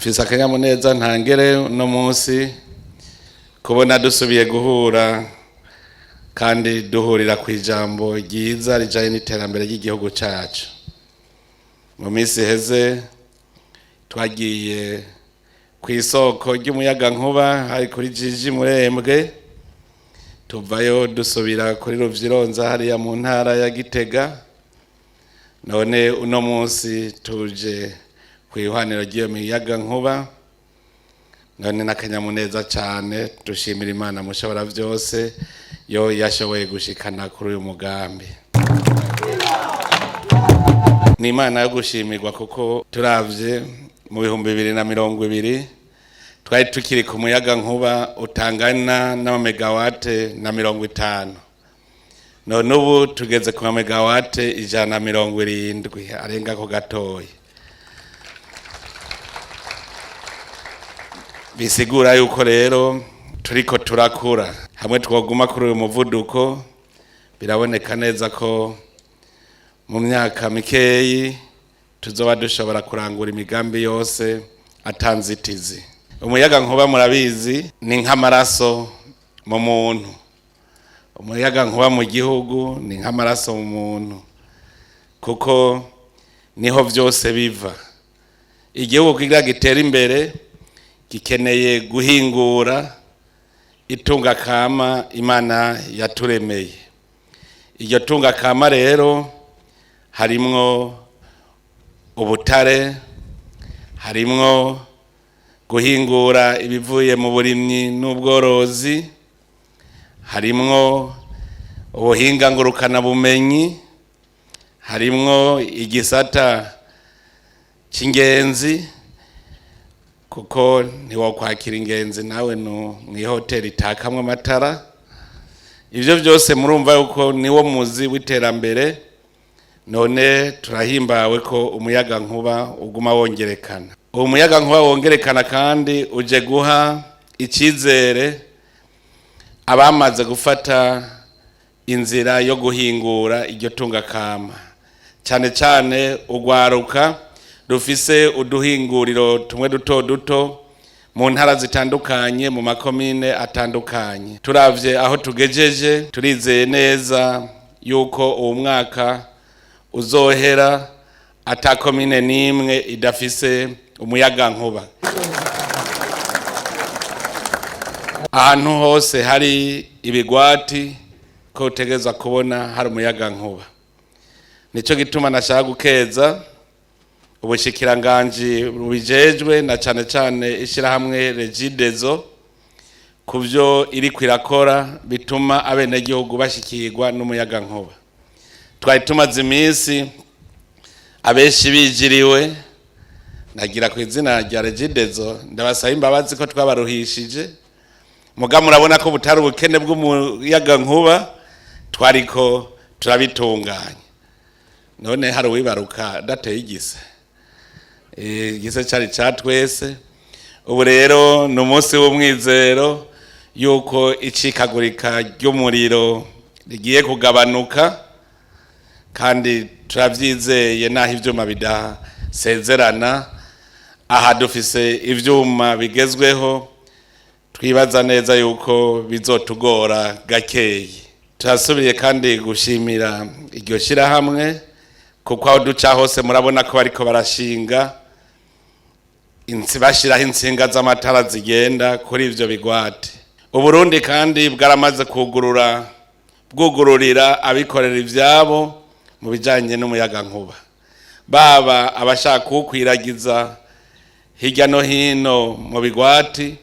mfise akanyamuneza ntangere no munsi kubona dusubiye guhura kandi duhurira ku ijambo ryiza rijaye n'iterambere ry'igihugu cyacu. Mu minsi heze twagiye ku isoko ry'umuyaga nkuba hari kuri Ry'Ihumure, tuvayo dusubira kuri Ruvyironza hariya mu ntara ya Gitega. None uno munsi tuje ku ihwaniro ry'iyo miyaga nkuba, none n'akanyamuneza cyane dushimira Imana mushobora byose yo yashoboye gushikana kuri uyu mugambi. Ni Imana yo gushimirwa kuko turavye mu 2020 twari tukiri ku muyaga nkuba utangana na megawate na 50. None ubu tugeze ku megawate 170 arenga ko gatoyi. Bisigura yuko rero turiko turakura hamwe twoguma kuri uyu muvuduko. Biraboneka neza ko mu myaka mikeyi tuzoba dushobora kurangura imigambi yose atanzitizi. Umuyaga nkuba murabizi ni nk'amaraso mu muntu. Umuyaga nkuba mu gihugu ni nk'amaraso mu muntu kuko niho byose biva. Igihugu kigira gitera imbere gikeneye guhingura itunga kama Imana yaturemeye. Iryo tunga kama rero harimwo ubutare, harimwo guhingura ibivuye mu burimyi n'ubworozi, harimwo ubuhinga ngurukana bumenyi, harimwo igisata c'ingenzi kuko ntiwokwakira ingenzi nawe no mw'ihoteli itakamwe amatara. Ivyo byose murumva yuko niwo muzi w'iterambere. None turahimbawe ko umuyaga nkuba uguma wongerekana. Uwo muyaga nkuba wongerekana kandi uje guha icizere abamaze gufata inzira yo guhingura iryo tunga kama, cyane cyane ugwaruka rufise uduhinguriro tumwe duto duto mu ntara zitandukanye mu makomine atandukanye. Turavye aho tugejeje turizeye neza yuko uwo mwaka uzohera ata komine nimwe idafise umuyaga nkuba. Ahantu hose hari ibigwati ko utegeza kubona hari umuyaga nkuba. Nico gituma nashaka gukeza ubushikiranganji bubijejwe na cyane cyane ishirahamwe Rigiye kuvyo iri kwirakora bituma abenegihugu bashikirwa n'umuyaga nkuba. Twari tumaze iminsi abeshi bijiriwe, nagira ku izina rya Rigiye ndabasaba imbabazi ko twabaruhishije. Muga murabona ko butari ubukene bw'umuyaga nkuba twariko turabitunganya. None hari uwibaruka dateye igise. Igise cyari cyatwese. Ubu rero ni umunsi w'umwizero yuko icikagurika ry'umuriro rigiye kugabanuka, kandi turavyizeye naho ivyuma bidasezerana. Aha dufise ivyuma bigezweho, twibaza neza yuko bizotugora gakeyi. Turasubiye kandi gushimira iryo shirahamwe kuko aho duca hose murabona ko bariko barashinga bashiraho insinga z'amatara zigenda kuri ivyo bigwati. Uburundi kandi bwaramaze bwugururira abikorera ivyabo mu bijanye n'umuyaga nkuba, baba abashaka kukwiragiza hirya no hino mu bigwati,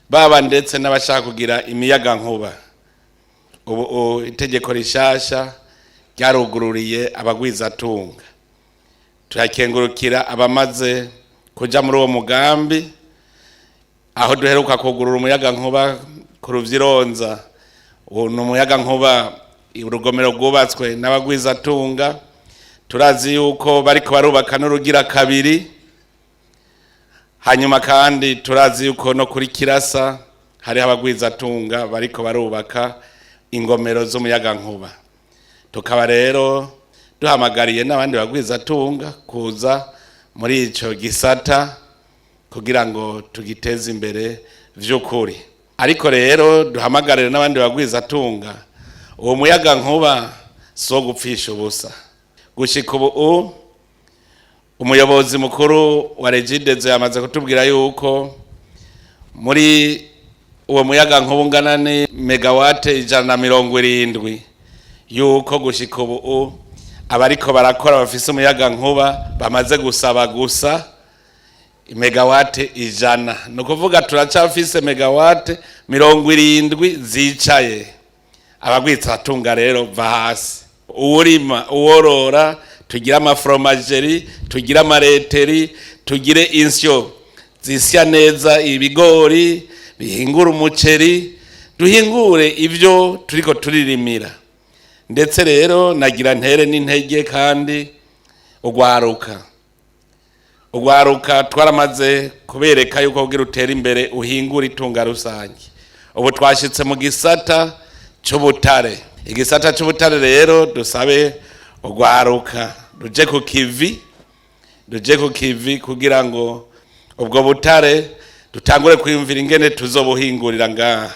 baba ndetse n'abashaka kugira imiyaga nkuba. Ubu itegeko rishasha ryarugururiye abagwizatunga. Turakengurukira abamaze kuja muri uwo mugambi. Aho duheruka kugurura umuyaga nkuba ku Ruvyironza, uwo umuyaga nkuba urugomero rwubatswe n'abagwizatunga. Turazi yuko bariko barubaka n'urugira kabiri. Hanyuma kandi turazi yuko no kuri Kirasa hari abagwizatunga bariko barubaka ingomero z'umuyaga nkuba. Tukaba rero duhamagariye n'abandi bagwizatunga kuza muri ico gisata kugira ngo tugiteze imbere vy'ukuri. Ariko rero duhamagarire n'abandi bagwiza tunga, uwo muyaga nkuba so gupfisha ubusa. Gushika ubu umuyobozi mukuru wa Rigiye yamaze kutubwira yuko muri uwo muyaga nkuba ungana ni megawate 170, yuko gushika ubu abariko barakora bafise umuyaga nkuba bamaze gusaba gusa megawate 100. Nukuvuga turacafise megawate 70 zicaye. Abagwitsa tunga rero va hasi, uwurima uworora, tugira amafromageri, tugira amareteri, tugire insyo zisya neza ibigori, bihingura umuceri, duhingure ivyo turiko turirimira. Ndetse rero nagira ntere n'intege kandi ugwaruka twaramaze kubereka yuko kugira utera imbere uhingura itunga rusange. Ubu twashitse mu gisata c'ubutare. Igisata c'ubutare rero dusabe ugwaruka ruje ku kivi kugira ngo ubwo butare dutangure kwiyumvira ingene tuzobuhingurira ngaha.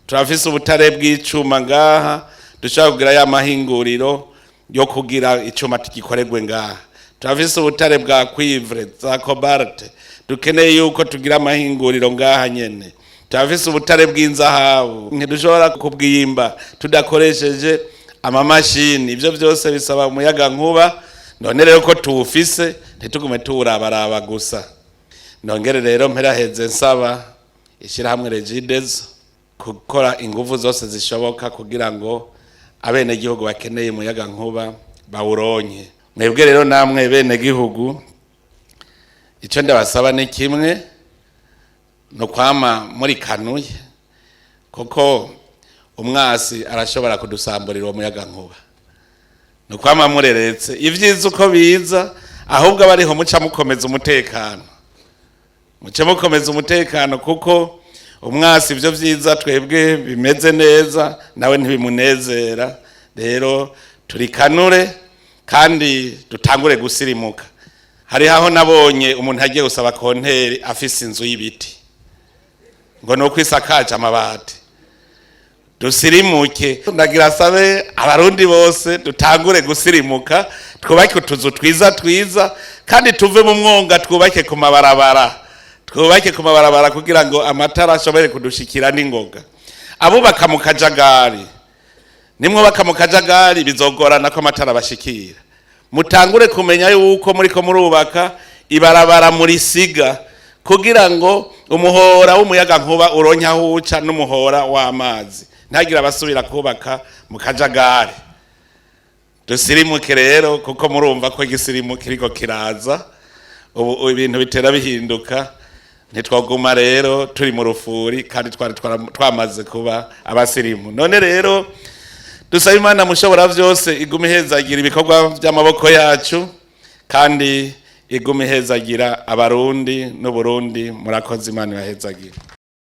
Turafise ubutare bw'icuma ngaha, dushaka kugira ya mahinguriro yo kugira icuma tugikorerwe ngaha. Turafise ubutare bwa cuivre za cobalt, dukeneye yuko tugira amahinguriro ngaha nyene. Turafise ubutare bw'inzahabu, ntidushobora kubwimba tudakoresheje amamashini. Ivyo byose bisaba umuyaga nkuba. None rero ko tuwufise ntitugume tuwurabaraba gusa. Nongere rero mperaheze nsaba ishirahamwe Rigiye gukora ingufu zose zishoboka kugira ngo abene gihugu bakeneye umuyaga nkuba bawuronye. Mwebwe rero namwe bene gihugu, ico ndabasaba ni kimwe, no kwama muri kanuye, kuko umwasi arashobora kudusamburira uwo muyaga nkuba. No kwama mureretse ivyiza uko biza, ahubwo abariho muca mukomeza umutekano. Muce mukomeza umutekano kuko umwasi ivyo vyiza twebwe bimeze neza nawe ntibimunezera. Rero turikanure kandi dutangure gusirimuka. Hari aho nabonye umuntu agiye gusaba konteri afise inzu y'ibiti ngo no kwisakaje amabati. Dusirimuke, ndagira sabe abarundi bose dutangure gusirimuka, twubake utuzu twiza kandi tuve mu mwonga, twubake ku mabarabara kugira ngo amatara ashobore kudushikira n'ingoga. Abubaka mu kajagari, nimwe baka mu kajagari bizogorana ko amatara bashikira. Mutangure kumenya yuko muriko murubaka ibarabara muri siga kugira ngo umuhora w'umuyaga nkuba uronke aho uca n'umuhora w'amazi, ntagira basubira kubaka mu kajagari. Dusirimuke rero kuko murumva ko igisirimu kiriko kiraza, ubu ibintu bitera bihinduka. Ntitwaguma rero turi mu rufuri kandi twamaze kuba abasirimu. None rero dusaba Imana mushobora vyose igume ihezagira ibikorwa by'amaboko yacu kandi igume ihezagira abarundi n'Uburundi. Murakoze, Imana ibahezagira.